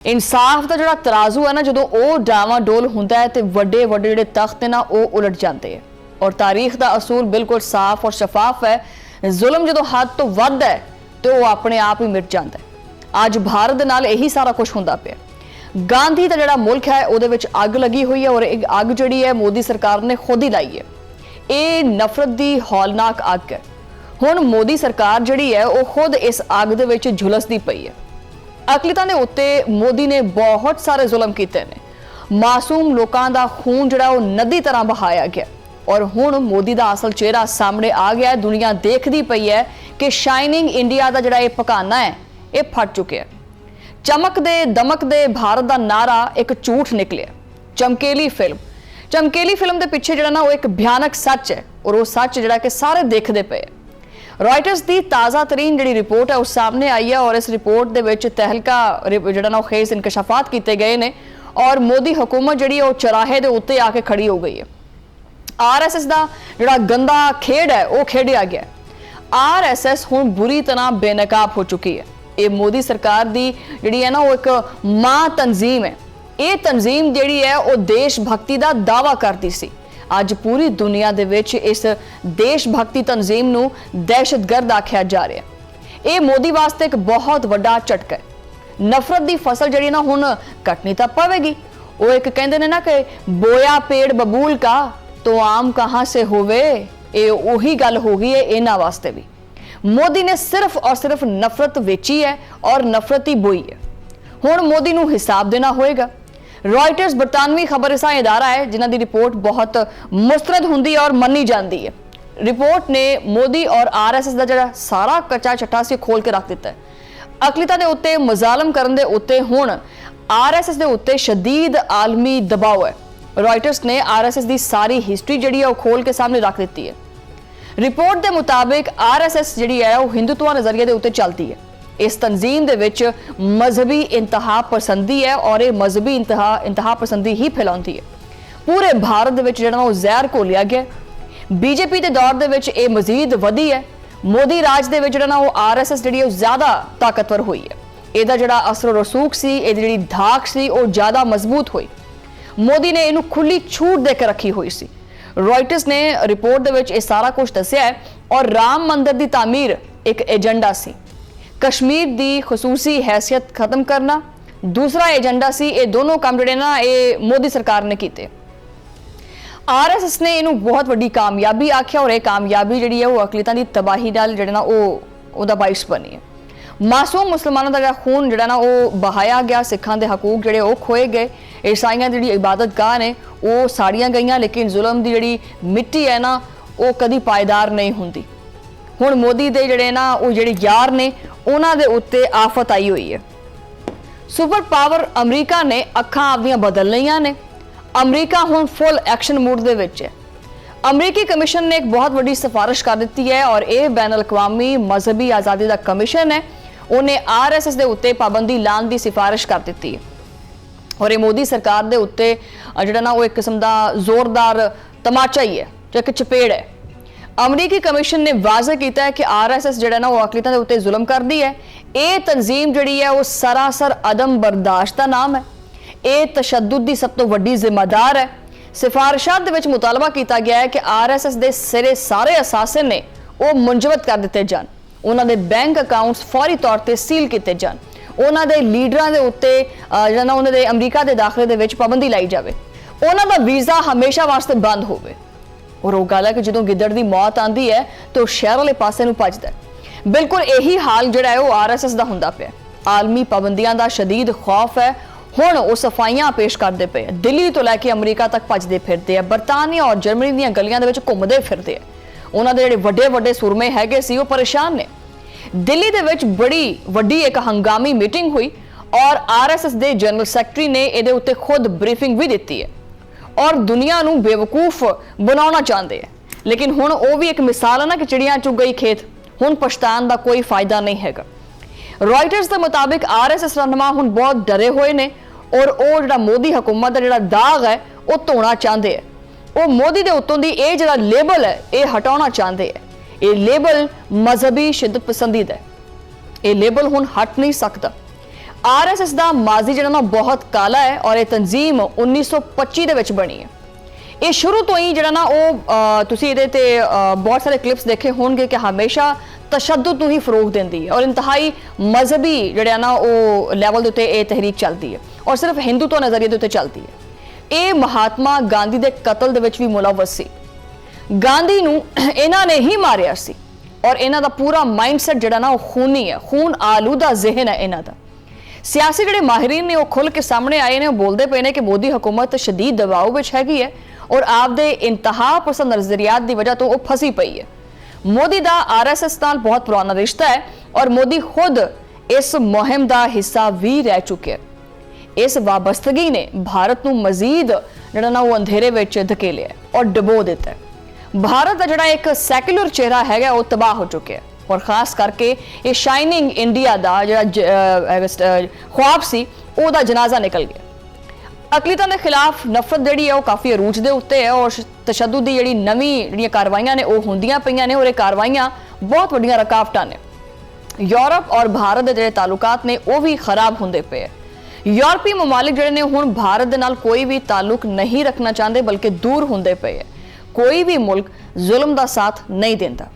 इंसाफ का जो तराजू है ना जो वो डावाडोल होंदा है तो वड्डे वड्डे जिहड़े तख्त ना वो उलट जाते हैं। और तारीख का असूल बिल्कुल साफ और शफाफ है। जुल्म जो हद तो वध है तो वो अपने आप ही मिट जाता है। अज भारत दे नाल यही सारा कुछ होंदा पिया। गांधी का जिहड़ा मुल्क है उहदे विच अग लगी हुई है और एक अग जिहड़ी है मोदी सरकार ने खुद ही लाई है। ये नफरत की हौलनाक अग है। हुण मोदी सरकार जिहड़ी है वो खुद इस अग दे विच झुलसदी पई है। अकलितां दे उत्ते मोदी ने बहुत सारे जुल्म कीते ने। मासूम लोकां दा खून जिहड़ा वो नदी तरह बहाया गया और हुण मोदी दा असल चेहरा सामने आ गया। दुनिया देखदी पई है कि शाइनिंग इंडिया दा जिहड़ा ये पकाना है ये फट चुके। चमक दे दमक दे भारत दा नारा एक झूठ निकलिया। चमकेली फिल्म दे पिछे जिहड़ा ना वो एक भयानक सच है और वो सच जिहड़ा कि सारे देखदे पे। रॉयटर्स की ताज़ा तरीन जी रिपोर्ट है उस सामने आई है और इस रिपोर्ट के विच तहलका जो खेज इंकशाफात किए गए हैं और मोदी हुकूमत जी चौराहे के उत्ते आके खड़ी हो गई है। RSS का जो गंदा खेड है वो खेडिया गया। RSS हुण बुरी तरह बेनकाब हो चुकी है। ये मोदी सरकार की जी है ना वो एक मां तंजीम है। ये तंजीम जी है वो देशभक्ति का दावा करती सी। अज पूरी दुनिया दे विच इस देशभक्ति तंजीम नूं दहशतगर्द आख्या जा रहा है। ये मोदी वास्ते एक बहुत वड्डा झटका है। नफरत की फसल जी ना हुण कटनी तो पवेगी। वो एक कहंदे ने ना कि बोया पेड़ बबूल का तो आम कहां से होवे। ये उही गल हो गई है इन्हां वास्ते भी। मोदी ने सिर्फ और सिर्फ नफरत वेची है और नफरत ही बोई है। हुण मोदी नूं हिसाब देना होएगा। रॉयटर्स बरतानवी खबरसां इदारा है जिन्हां दी रिपोर्ट बहुत मुस्तरद हुंदी और मन्नी जाती है। रिपोर्ट ने मोदी और RSS का जो सारा कच्चा चट्टा से खोल के रख दिता है। अकलितां दे उत्ते मुजालम करन दे उत्ते हुण RSS दे उत्ते शदीद आलमी दबाव है। रॉयटर्स ने RSS की सारी हिस्ट्री जी है वो खोल के सामने रख दी है। रिपोर्ट के मुताबिक RSS जी है वो हिंदुत्व नजरिए के उत्ते चलती है। इस तंजीम दे विच मजहबी इंतहा पसंदी है और ये मजहबी इंतहा पसंदी ही फैलाती है। पूरे भारत दे विच जिहड़ा वो जहर घोलिया गया। BJP के दौर दे विच ये मजीद वधी है। मोदी राज दे विच जिहड़ा वो RSS जी ज्यादा ताकतवर हुई है। ਇਹਦਾ ਜਿਹੜਾ असर रसूख सी ਇਹਦੀ ਜਿਹੜੀ धाक सी वो ज़्यादा मजबूत हुई। मोदी ने इनू खुली छूट देकर रखी हुई सी। रॉयटर्स ने रिपोर्ट दे विच ये सारा कुछ दस्या है और राम मंदिर की तामीर एक एजेंडा सी। कश्मीर की खसूसी हैसियत खत्म करना दूसरा एजेंडा सी। ये दोनों काम जिहड़े ना ये मोदी सरकार ने किए। RSS ने इनू बहुत वड्डी कामयाबी आख्या और ये कामयाबी जिहड़ी है वो अकलितां दी तबाही नाल जिहड़ा ना वो बाइस बनी है। मासूम मुसलमानों का खून जिहड़ा ना वो बहाया गया। सिखां दे हकूक जिहड़े वो खोए गए। ईसाइयां दी इबादत गाह ने वो साड़ियां गईयां लेकिन जुल्म की जिहड़ी मिट्टी है ना वो कदी पायदार नहीं हुंदी। हुण मोदी दे जिहड़े ना वो जिहड़े यार ने उन्हां दे उत्ते आफत आई हुई है। सुपर पावर अमरीका ने अखां आपदियां बदल लईयां ने। अमरीका हुण फुल एक्शन मूड दे विच है। अमरीकी कमीशन ने एक बहुत बड़ी सिफारिश कर दी है और यह बैन अल-अक़वामी मजहबी आज़ादी का कमीशन है। उन्हें RSS के उत्ते पाबंदी लाने की सिफारिश कर दी है और ये मोदी सरकार के उत्ते जिहड़ा ना वो एक किस्म का जोरदार तमाचा ही है जो एक चपेड़ है। अमरीकी कमीशन ने वाज़ह किया है कि RSS जिहड़ा ना वो अकलितां दे उत्ते जुल्म करदी है। ये तंजीम जिहड़ी है वो सरासर अदम बर्दाश्त का नाम है। ये तशद्दुद की सब तो वड्डी जिम्मेदार है। सिफारिशात दे विच मुतालबा किया गया है कि RSS के सिरे सारे असासे ने वो मुंजमद कर दिते जान। उन्होंने बैंक अकाउंट्स फौरी तौर पर सील किए जान। उन्होंने लीडर के उत्ते जिहड़ा ना उन्होंने अमरीका के दाखिले दे विच पाबंदी लाई जाए। उन्होंने वीज़ा हमेशा वास्ते बंद होवे। और वो गल है कि जो गिद्दड़ की मौत आती है तो शहर वाले पासे नूं भजदा है। बिल्कुल यही हाल जिहड़ा है वो RSS का हुंदा पिया। आलमी पाबंदियां का शदीद खौफ है। हुण वो सफाइयां पेश करते पे। दिल्ली तो लैके अमरीका तक भजदे फिरदे है। बरतानिया और जर्मनी दीयां गलियां दे विच घुमदे फिरदे है। उन्होंने जिहड़े वड्डे वड्डे सुरमे हैगे सी वो परेशान ने। दिल्ली दे विच बड़ी वड्डी एक हंगामी मीटिंग हुई और RSS दे जनरल सैकटरी ने इहदे उत्ते खुद ब्रीफिंग भी दी है और दुनिया नूं बेवकूफ बनाना चाहते हैं। लेकिन हुण वो भी एक मिसाल है ना कि चिड़ियां चुग गई खेत। हुण पछतान का कोई फायदा नहीं हैगा। रॉयटर्स के मुताबिक RSS रहनुमा हुण बहुत डरे हुए ने और वो जिहड़ा मोदी हुकूमत का जिहड़ा दाग है वो धोना चाहते हैं। वो मोदी के उत्तों की ये जिहड़ा लेबल है ये हटाना चाहते हैं। ये लेबल मजहबी शिद्दत पसंदीदा है। ये लेबल हुण हट नहीं सकता। ਆਰਐਸਐਸ ਦਾ ਮਾਜ਼ੀ ਜਿਹੜਾ ਨਾ ਬਹੁਤ ਕਾਲਾ ਹੈ ਔਰ ਇਹ ਤਨਜ਼ੀਮ 1925 ਦੇ ਵਿੱਚ ਬਣੀ ਹੈ। ਇਹ ਸ਼ੁਰੂ ਤੋਂ ਹੀ ਜਿਹੜਾ ਨਾ ਉਹ ਤੁਸੀਂ ਇਹਦੇ ਤੇ ਬਹੁਤ ਸਾਰੇ ਕਲਿੱਪਸ ਦੇਖੇ ਹੋਣਗੇ ਕਿ ਹਮੇਸ਼ਾ ਤਸ਼ੱਦਦ ਨੂੰ ਹੀ ਫਰੋਗ ਦਿੰਦੀ ਹੈ ਔਰ ਇੰਤਹਾਈ ਮਜ਼ਹਬੀ ਜਿਹੜਾ ਨਾ ਉਹ ਲੈਵਲ ਦੇ ਉੱਤੇ ਇਹ ਤਹਿਰੀਕ ਚੱਲਦੀ ਹੈ ਔਰ ਸਿਰਫ ਹਿੰਦੂ ਤੋਂ ਨਜ਼ਰੀਏ ਦੇ ਉੱਤੇ ਚੱਲਦੀ ਹੈ। ਇਹ ਮਹਾਤਮਾ ਗਾਂਧੀ ਦੇ ਕਤਲ ਦੇ ਵਿੱਚ ਵੀ ਮੁਲਵਸ ਸੀ। ਗਾਂਧੀ ਨੂੰ ਇਹਨਾਂ ਨੇ ਹੀ ਮਾਰਿਆ ਸੀ ਔਰ ਇਹਨਾਂ ਦਾ ਪੂਰਾ ਮਾਈਂਡਸੈਟ ਜਿਹੜਾ ਨਾ ਉਹ ਖੂਨੀ ਹੈ, ਖੂਨ ਆਲੂਦਾ ਜ਼ਿਹਨ ਹੈ ਇਹਨਾਂ ਦਾ। ਸਿਆਸੀ ਜਿਹੜੇ ਮਾਹਿਰੀਨ ਨੇ ਉਹ ਖੁੱਲ ਕੇ ਸਾਹਮਣੇ ਆਏ ਨੇ, ਉਹ ਬੋਲਦੇ ਪਏ ਨੇ ਕਿ ਮੋਦੀ ਹਕੂਮਤ ਸ਼ਦੀਦ ਦਬਾਅ ਵਿੱਚ ਹੈਗੀ ਹੈ ਔਰ ਆਪਦੇ ਇੰਤਹਾ ਪਸੰਦ ਨਜ਼ਰੀਆਤ ਦੀ ਵਜ੍ਹਾ ਤੋਂ ਉਹ ਫਸੀ ਪਈ ਹੈ। ਮੋਦੀ ਦਾ ਆਰਐਸਐਸ ਨਾਲ ਬਹੁਤ ਪੁਰਾਣਾ ਰਿਸ਼ਤਾ ਹੈ ਔਰ ਮੋਦੀ ਖੁਦ ਇਸ ਮੁਹਿੰਮ ਦਾ ਹਿੱਸਾ ਵੀ ਰਹਿ ਚੁੱਕਿਆ ਹੈ। ਇਸ ਵਾਬਸਤਗੀ ਨੇ ਭਾਰਤ ਨੂੰ ਮਜ਼ੀਦ ਜਿਹੜਾ ਨਾ ਉਹ ਅੰਧੇਰੇ ਵਿੱਚ ਧਕੇਲਿਆ ਔਰ ਡਬੋ ਦਿੱਤਾ ਹੈ। ਭਾਰਤ ਦਾ ਜਿਹੜਾ ਇੱਕ ਸੈਕੂਲਰ ਚਿਹਰਾ ਹੈਗਾ ਉਹ ਤਬਾਹ ਹੋ ਚੁੱਕਿਆ ਹੈ ਔਰ ਖਾਸ ਕਰਕੇ ਇਹ ਸ਼ਾਈਨਿੰਗ ਇੰਡੀਆ ਦਾ ਜਿਹੜਾ ख्वाब ਸੀ ਉਹਦਾ ਜਨਾਜ਼ਾ ਨਿਕਲ ਗਿਆ। ਅਕਲੀਤਾਂ ਦੇ ਖਿਲਾਫ ਨਫ਼ਰਤ ਜਿਹੜੀ ਹੈ ਉਹ ਕਾਫੀ ਅਰੂਜ ਦੇ ਉੱਤੇ ਹੈ ਔਰ ਤਸ਼ੱਦਦ ਦੀ ਜਿਹੜੀਆਂ ਕਾਰਵਾਈਆਂ ਨੇ ਉਹ ਹੁੰਦੀਆਂ ਪਈਆਂ ਨੇ ਔਰ ਇਹ ਕਾਰਵਾਈਆਂ ਬਹੁਤ ਵੱਡੀਆਂ ਰੁਕਾਵਟਾਂ ਨੇ। ਯੂਰਪ ਔਰ ਭਾਰਤ ਦੇ ਜਿਹੜੇ ਤਾਲੁਕਾਤ ਨੇ ਉਹ ਵੀ ਖਰਾਬ ਹੁੰਦੇ ਪਏ। ਯੂਰਪੀ ਮਮਾਲਿਕ ਜਿਹੜੇ ਨੇ ਹੁਣ ਭਾਰਤ ਦੇ ਨਾਲ ਕੋਈ ਵੀ ਤਾਲੁਕ ਨਹੀਂ ਰੱਖਣਾ ਚਾਹੁੰਦੇ ਬਲਕਿ ਦੂਰ ਹੁੰਦੇ ਪਏ। ਕੋਈ ਵੀ ਮੁਲਕ ਜ਼ੁਲਮ ਦਾ ਸਾਥ ਨਹੀਂ ਦਿੰਦਾ।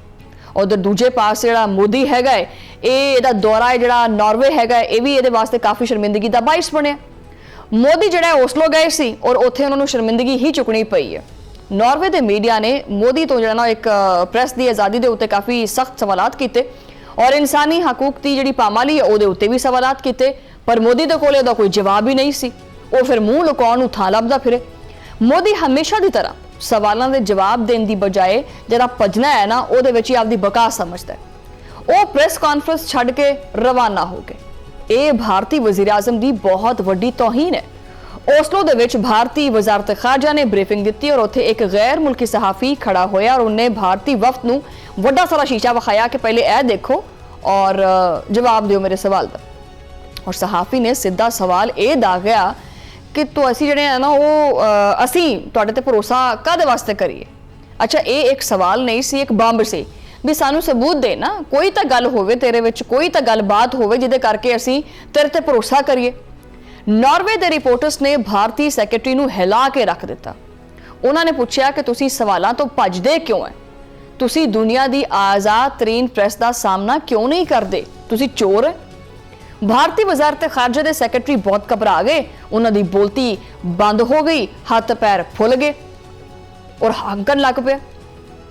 ਉਧਰ ਦੂਜੇ ਪਾਸੇ ਜਿਹੜਾ ਮੋਦੀ ਹੈਗਾ ਇਹਦਾ ਦੌਰਾ ਹੈ ਜਿਹੜਾ ਨਾਰਵੇ ਹੈਗਾ ਇਹ ਵੀ ਇਹਦੇ ਵਾਸਤੇ ਕਾਫੀ ਸ਼ਰਮਿੰਦਗੀ ਦਾ ਬਾਇਸ ਬਣਿਆ। ਮੋਦੀ ਜਿਹੜਾ ਓਸਲੋ ਗਏ ਸੀ ਔਰ ਉੱਥੇ ਉਹਨਾਂ ਨੂੰ ਸ਼ਰਮਿੰਦਗੀ ਹੀ ਚੁੱਕਣੀ ਪਈ ਹੈ। ਨਾਰਵੇ ਦੇ ਮੀਡੀਆ ਨੇ ਮੋਦੀ ਤੋਂ ਜਿਹੜਾ ਨਾ ਇੱਕ ਪ੍ਰੈਸ ਦੀ ਆਜ਼ਾਦੀ ਦੇ ਉੱਤੇ ਕਾਫੀ ਸਖਤ ਸਵਾਲਾਤ ਕੀਤੇ ਔਰ ਇਨਸਾਨੀ ਹਕੂਕ ਦੀ ਜਿਹੜੀ ਪਾਮਾਲੀ ਹੈ ਉਹਦੇ ਉੱਤੇ ਵੀ ਸਵਾਲਾਤ ਕੀਤੇ, ਪਰ ਮੋਦੀ ਦੇ ਕੋਲ ਉਹਦਾ ਕੋਈ ਜਵਾਬ ਹੀ ਨਹੀਂ ਸੀ। ਉਹ ਫਿਰ ਮੂੰਹ ਲੁਕਾਉਣ ਨੂੰ ਥਾਂ ਲੱਭਦਾ ਫਿਰੇ। ਮੋਦੀ ਹਮੇਸ਼ਾ ਦੀ ਤਰ੍ਹਾਂ ਸਵਾਲਾਂ ਦੇ ਜਵਾਬ ਦੇਣ ਦੀ ਬਜਾਏ ਜਿਹੜਾ ਭਜਣਾ ਹੈ ਨਾ ਉਹਦੇ ਵਿੱਚ ਹੀ ਆਪਦੀ ਬਕਾ ਸਮਝਦਾ ਹੈ। ਉਹ ਪ੍ਰੈਸ ਕਾਨਫਰੰਸ ਛੱਡ ਕੇ ਰਵਾਨਾ ਹੋ ਗਏ। ਇਹ ਭਾਰਤੀ ਵਜ਼ੀਰ ਆਜ਼ਮ ਦੀ ਬਹੁਤ ਵੱਡੀ ਤੌਹੀਨ ਹੈ। ਓਸਲੋ ਦੇ ਵਿੱਚ ਭਾਰਤੀ ਵਜ਼ਾਰਤ ਖਾਰਜਾ ਨੇ ਬਰੀਫਿੰਗ ਦਿੱਤੀ ਔਰ ਉੱਥੇ ਇੱਕ ਗੈਰ ਮੁਲਕੀ ਸਹਾਫੀ ਖੜਾ ਹੋਇਆ ਔਰ ਉਹਨੇ ਭਾਰਤੀ ਵਫਦ ਨੂੰ ਵੱਡਾ ਸਾਰਾ ਸ਼ੀਸ਼ਾ ਵਿਖਾਇਆ ਕਿ ਪਹਿਲੇ ਇਹ ਦੇਖੋ ਔਰ ਜਵਾਬ ਦਿਓ ਮੇਰੇ ਸਵਾਲ ਦਾ। ਔਰ ਸਹਾਫੀ ਨੇ ਸਿੱਧਾ ਸਵਾਲ ਇਹ ਦਾਗਿਆ ਕਿ ਅਸੀਂ ਜਿਹੜੇ ਆ ਨਾ ਉਹ ਅਸੀਂ ਤੁਹਾਡੇ ਤੇ ਭਰੋਸਾ ਕਾਹਦੇ ਵਾਸਤੇ ਕਰੀਏ। ਅੱਛਾ, ਇਹ ਇੱਕ ਸਵਾਲ ਨਹੀਂ ਸੀ, ਇੱਕ ਬੰਬ ਸੀ ਵੀ ਸਾਨੂੰ ਸਬੂਤ ਦੇ ਨਾ, ਕੋਈ ਤਾਂ ਗੱਲ ਹੋਵੇ ਤੇਰੇ ਵਿੱਚ, ਕੋਈ ਤਾਂ ਗੱਲਬਾਤ ਹੋਵੇ ਜਿਹਦੇ ਕਰਕੇ ਅਸੀਂ ਤੇਰੇ ਤੇ ਭਰੋਸਾ ਕਰੀਏ। ਨਾਰਵੇ ਦੇ ਰਿਪੋਰਟਰਸ ਨੇ ਭਾਰਤੀ ਸੈਕਟਰੀ ਨੂੰ ਹਿਲਾ ਕੇ ਰੱਖ ਦਿੱਤਾ। ਉਹਨਾਂ ਨੇ ਪੁੱਛਿਆ ਕਿ ਤੁਸੀਂ ਸਵਾਲਾਂ ਤੋਂ ਭੱਜਦੇ ਕਿਉਂ ਹੈ? ਤੁਸੀਂ ਦੁਨੀਆ ਦੀ ਆਜ਼ਾਦ ਤਰੀਨ ਪ੍ਰੈਸ ਦਾ ਸਾਹਮਣਾ ਕਿਉਂ ਨਹੀਂ ਕਰਦੇ? ਤੁਸੀਂ ਚੋਰ ਹੈ। ਭਾਰਤੀ ਵਜ਼ਾਰਤ ਖਾਰਜਾ ਦੇ ਸੈਕਟਰੀ ਬਹੁਤ ਘਬਰਾ ਗਏ, ਉਹਨਾਂ ਦੀ ਬੋਲਤੀ ਬੰਦ ਹੋ ਗਈ, ਹੱਥ ਪੈਰ ਫੁੱਲ ਗਏ ਔਰ ਹੰਕਣ ਲੱਗ ਪਿਆ।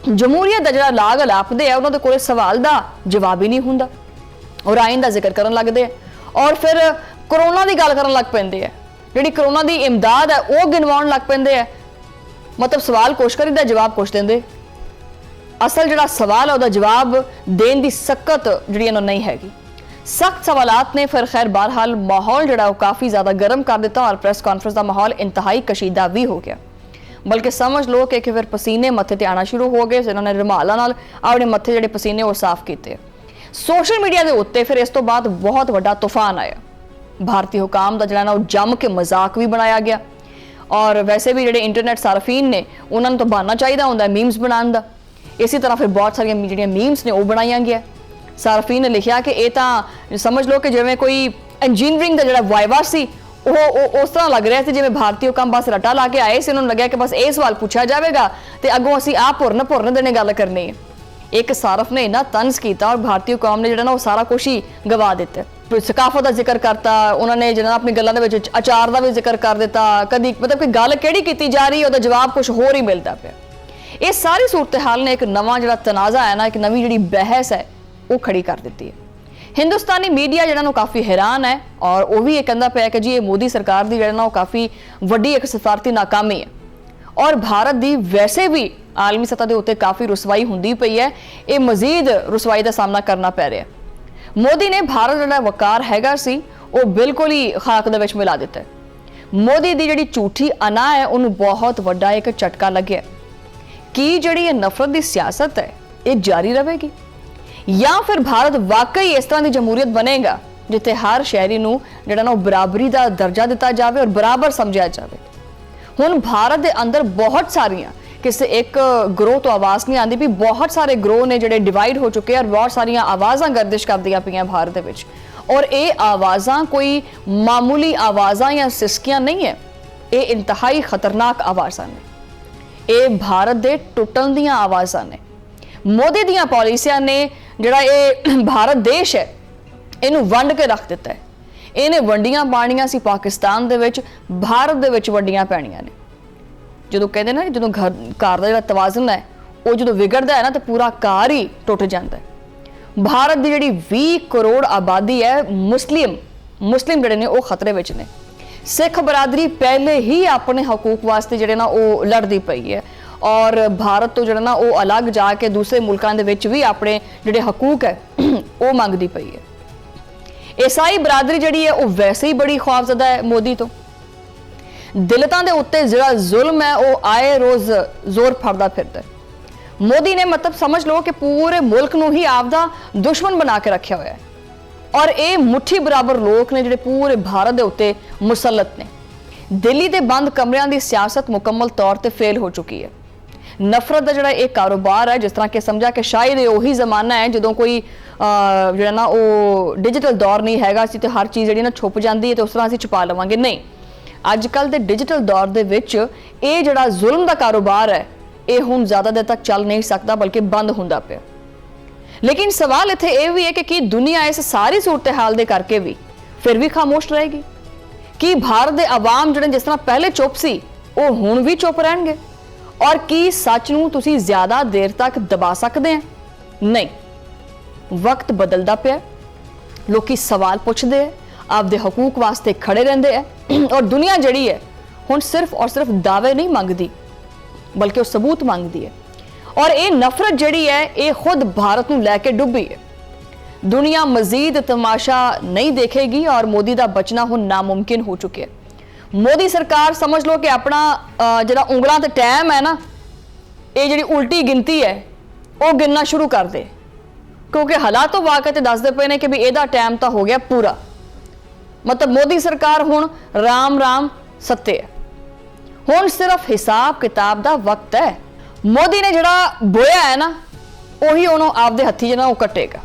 ਜਮਹੂਰੀਅਤ ਦਾ ਜਿਹੜਾ ਲਾਗ ਲਾਪਦੇ ਆ ਉਹਨਾਂ ਦੇ ਕੋਲੇ ਸਵਾਲ ਦਾ ਜਵਾਬ ਹੀ ਨਹੀਂ ਹੁੰਦਾ ਔਰ ਆਇਨ ਦਾ ਜ਼ਿਕਰ ਕਰਨ ਲੱਗਦੇ ਆ ਔਰ ਫਿਰ ਕੋਰੋਨਾ ਦੀ ਗੱਲ ਕਰਨ ਲੱਗ ਪੈਂਦੇ ਆ। ਜਿਹੜੀ ਕੋਰੋਨਾ ਦੀ ਇਮਦਾਦ ਹੈ ਉਹ ਗਿਣਵਾਉਣ ਲੱਗ ਪੈਂਦੇ ਆ। ਮਤਲਬ ਸਵਾਲ ਕੁਛ ਕਰੀਦਾ, ਜਵਾਬ ਕੁਛ ਦਿੰਦੇ। ਅਸਲ ਜਿਹੜਾ ਸਵਾਲ ਹੈ ਉਹਦਾ ਜਵਾਬ ਦੇਣ ਦੀ ਸਖਤ ਜਿਹੜੀ ਇਹਨਾਂ ਨਹੀਂ ਹੈਗੀ। सख्त सवालात ने फिर खैर बहरहाल माहौल जड़ा काफ़ी ज़्यादा गर्म कर दिता और प्रेस कॉन्फ्रेंस का माहौल इंतहाई कशीदा भी हो गया। बल्कि समझ लो कि फिर पसीने मत्थे ते आना शुरू हो गए। इन्होंने रुमालां नाल अपने मत्थे जड़े पसीने वो साफ किए। सोशल मीडिया के उत्ते फिर इस तो बाद बहुत वड्डा तूफान आया। भारतीय हुकाम का जड़ा ना जम के मजाक भी बनाया गया और वैसे भी जो इंटरनेट सार्फीन ने उन्होंने तो बहाना चाहिए होंगे मीम्स बनाने का। इसी तरह फिर बहुत सारिया जो मीम्स ने वो बनाई गया। सार्फीन ने लिखा कि यह समझ लो कि जिवें कोई इंजीनियरिंग का जो वाइवा सी उस तरह लग रहा है जिवें भारतीय हुकाम बस रटा ला के आए से। उन्होंने लग्या कि बस ये सवाल पूछा जाएगा तो अगों असीं आप भुरन देने गल करनी है। एक सारफ ने इन्ना तंज किया और भारतीय कौम ने जो सारा कुछ ही गवा दिता। सकाफत का जिक्र करता, उन्होंने जो अपनी गलों के अचार का भी जिक्र कर दिता। कभी मतलब कोई गल किहड़ी की जा रही है उसका जवाब कुछ होर ही मिलता पाया। इस सारी सूरत हाल ने एक नवा जो तनाज़ा है ना, एक नवी जी बहस है वो खड़ी कर दी है। हिंदुस्तानी मीडिया जो काफ़ी हैरान है और वह भी ये कहता पाया कि जी ये मोदी सरकार की जो काफ़ी वड्डी एक सफारती नाकामी है और भारत की वैसे भी आलमी सतह के उत्ते काफ़ी रुसवाई होंदी पई है। ये मजीद रुसवाई का सामना करना पै रहा है। मोदी ने भारत जो वकार हैगा सी वो बिल्कुल ही खाक दे विच मिला दिता है। मोदी की जी झूठी अना है उन्होंने बहुत वड्डा एक झटका लग्या कि जी नफरत की सियासत है ये जारी रहेगी या फिर भारत वाकई इस तरह की जमहूरीत बनेगा जिथे हर शहरी नूं जिहड़ा ना बराबरी का दर्जा दिता जाए और बराबर समझा जाए। हुण भारत के अंदर बहुत सारियां किसी एक ग्रोह तो आवाज़ नहीं आती भी, बहुत सारे ग्रोह ने जिहड़े डिवाइड हो चुके हैं और बहुत सारिया आवाज़ां गर्दिश करदियां पईयां भारत दे विच और ये आवाज़ां कोई मामूली आवाज़ां या सिसकियां नहीं है, ये इंतहाई खतरनाक आवाज़ां ने। ये भारत दे टुटण दीयां आवाज़ां ने। मोदी दीयां पॉलिसियां ने जिहड़ा ये भारत देश है इहनूं वंड के रख दिता है। इहने वंडियां पाणियां सी पाकिस्तान दे विच, भारत दे विच वंडियां पैणियां ने। ਜਦੋਂ ਕਹਿੰਦੇ ਨਾ ਜਦੋਂ ਘਰ ਦਾ ਜਿਹੜਾ ਤਵਾਜ਼ਨ ਹੈ ਉਹ ਜਦੋਂ ਵਿਗੜਦਾ ਹੈ ਨਾ ਤਾਂ ਪੂਰਾ ਘਰ ਹੀ ਟੁੱਟ ਜਾਂਦਾ ਹੈ। ਭਾਰਤ ਦੀ ਜਿਹੜੀ 20 ਕਰੋੜ ਆਬਾਦੀ ਹੈ ਮੁਸਲਿਮ ਜਿਹੜੇ ਨੇ ਉਹ ਖਤਰੇ ਵਿੱਚ ਨੇ। ਸਿੱਖ ਬਰਾਦਰੀ ਪਹਿਲੇ ਹੀ ਆਪਣੇ ਹਕੂਕ ਵਾਸਤੇ ਜਿਹੜੇ ਨਾ ਉਹ ਲੜਦੀ ਪਈ ਹੈ ਔਰ ਭਾਰਤ ਤੋਂ ਜਿਹੜਾ ਨਾ ਉਹ ਅਲੱਗ ਜਾ ਕੇ ਦੂਸਰੇ ਮੁਲਕਾਂ ਦੇ ਵਿੱਚ ਵੀ ਆਪਣੇ ਜਿਹੜੇ ਹਕੂਕ ਹੈ ਉਹ ਮੰਗਦੀ ਪਈ ਹੈ। ਈਸਾਈ ਬਰਾਦਰੀ ਜਿਹੜੀ ਹੈ ਉਹ ਵੈਸੇ ਹੀ ਬੜੀ ਖੌਫਜ਼ਦਾ ਹੈ ਮੋਦੀ ਤੋਂ। ਦਿਲਤਾਂ ਦੇ ਉੱਤੇ ਜਿਹੜਾ ਜ਼ੁਲਮ ਹੈ ਉਹ ਆਏ ਰੋਜ਼ ਜ਼ੋਰ ਫੜਦਾ ਫਿਰਦਾ ਹੈ। ਮੋਦੀ ਨੇ ਮਤਲਬ ਸਮਝ ਲਓ ਕਿ ਪੂਰੇ ਮੁਲਕ ਨੂੰ ਹੀ ਆਪਦਾ ਦੁਸ਼ਮਣ ਬਣਾ ਕੇ ਰੱਖਿਆ ਹੋਇਆ ਹੈ ਔਰ ਇਹ ਮੁੱਠੀ ਬਰਾਬਰ ਲੋਕ ਨੇ ਜਿਹੜੇ ਪੂਰੇ ਭਾਰਤ ਦੇ ਉੱਤੇ ਮੁਸੱਲਤ ਨੇ। ਦਿੱਲੀ ਦੇ ਬੰਦ ਕਮਰਿਆਂ ਦੀ ਸਿਆਸਤ ਮੁਕੰਮਲ ਤੌਰ ਤੇ ਫੇਲ ਹੋ ਚੁੱਕੀ ਹੈ। ਨਫ਼ਰਤ ਦਾ ਜਿਹੜਾ ਇਹ ਕਾਰੋਬਾਰ ਹੈ, ਜਿਸ ਤਰ੍ਹਾਂ ਕਿ ਸਮਝਿਆ ਕਿ ਸ਼ਾਇਦ ਇਹ ਉਹੀ ਜ਼ਮਾਨਾ ਹੈ ਜਦੋਂ ਕੋਈ ਜਿਹੜਾ ਨਾ ਉਹ ਡਿਜੀਟਲ ਦੌਰ ਨਹੀਂ ਹੈਗਾ ਸੀ ਤੇ ਹਰ ਚੀਜ਼ ਜਿਹੜੀ ਨਾ ਛੁਪ ਜਾਂਦੀ ਹੈ ਤੇ ਉਸ ਤਰ੍ਹਾਂ ਅਸੀਂ ਛੁਪਾ ਲਵਾਂਗੇ। ਨਹੀਂ, ਅੱਜ ਕੱਲ੍ਹ ਦੇ ਡਿਜੀਟਲ ਦੌਰ ਦੇ ਵਿੱਚ ਇਹ ਜਿਹੜਾ ਜ਼ੁਲਮ ਦਾ ਕਾਰੋਬਾਰ ਹੈ ਇਹ ਹੁਣ ਜ਼ਿਆਦਾ ਦੇਰ ਤੱਕ ਚੱਲ ਨਹੀਂ ਸਕਦਾ ਬਲਕਿ ਬੰਦ ਹੁੰਦਾ ਪਿਆ। ਲੇਕਿਨ ਸਵਾਲ ਇੱਥੇ ਇਹ ਵੀ ਹੈ ਕਿ ਕੀ ਦੁਨੀਆ ਇਸ ਸਾਰੀ ਸੂਰਤ-ਹਾਲ ਦੇ ਕਰਕੇ ਵੀ ਫਿਰ ਵੀ ਖਾਮੋਸ਼ ਰਹੇਗੀ? ਕੀ ਭਾਰਤ ਦੇ ਆਵਾਮ ਜਿਹੜੇ ਜਿਸ ਤਰ੍ਹਾਂ ਪਹਿਲੇ ਚੁੱਪ ਸੀ ਉਹ ਹੁਣ ਵੀ ਚੁੱਪ ਰਹਿਣਗੇ? ਔਰ ਕੀ ਸੱਚ ਨੂੰ ਤੁਸੀਂ ਜ਼ਿਆਦਾ ਦੇਰ ਤੱਕ ਦਬਾ ਸਕਦੇ ਆ? ਨਹੀਂ, ਵਕਤ ਬਦਲਦਾ ਪਿਆ, ਲੋਕੀ ਸਵਾਲ ਪੁੱਛਦੇ ਆ, ਆਪਦੇ ਹਕੂਕ ਵਾਸਤੇ ਖੜੇ ਰਹਿੰਦੇ ਆ ਔਰ ਦੁਨੀਆ ਜਿਹੜੀ ਹੈ ਹੁਣ ਸਿਰਫ ਔਰ ਸਿਰਫ ਦਾਅਵੇ ਨਹੀਂ ਮੰਗਦੀ ਬਲਕਿ ਉਹ ਸਬੂਤ ਮੰਗਦੀ ਹੈ। ਔਰ ਇਹ ਨਫ਼ਰਤ ਜਿਹੜੀ ਹੈ ਇਹ ਖੁਦ ਭਾਰਤ ਨੂੰ ਲੈ ਕੇ ਡੁੱਬੀ ਹੈ। ਦੁਨੀਆ ਮਜ਼ੀਦ ਤਮਾਸ਼ਾ ਨਹੀਂ ਦੇਖੇਗੀ ਔਰ ਮੋਦੀ ਦਾ ਬਚਣਾ ਹੁਣ ਨਾਮੁਮਕਿਨ ਹੋ ਚੁੱਕਿਆ ਹੈ। ਮੋਦੀ ਸਰਕਾਰ ਸਮਝ ਲਓ ਕਿ ਆਪਣਾ ਜਿਹੜਾ ਉਂਗਲਾਂ ਤੇ ਟਾਈਮ ਹੈ ਨਾ, ਇਹ ਜਿਹੜੀ ਉਲਟੀ ਗਿਣਤੀ ਹੈ ਉਹ ਗਿਣਨਾ ਸ਼ੁਰੂ ਕਰ ਦੇ, ਕਿਉਂਕਿ ਹਾਲਾਤ ਵਾਕਈ ਤੇ ਦੱਸਦੇ ਪਏ ਨੇ ਕਿ ਵੀ ਇਹਦਾ ਟਾਈਮ ਤਾਂ ਹੋ ਗਿਆ ਪੂਰਾ। ਮਤਲਬ ਮੋਦੀ ਸਰਕਾਰ ਹੁਣ ਰਾਮ ਸੱਤੇ ਹੈ। ਹੁਣ ਸਿਰਫ ਹਿਸਾਬ ਕਿਤਾਬ ਦਾ ਵਕਤ ਹੈ। ਮੋਦੀ ਨੇ ਜਿਹੜਾ ਬੋਇਆ ਹੈ ਨਾ ਉਹੀ ਉਹਨੂੰ ਆਪਦੇ ਹੱਥੀ ਜਿਹੜਾ ਉਹ ਕੱਟੇਗਾ।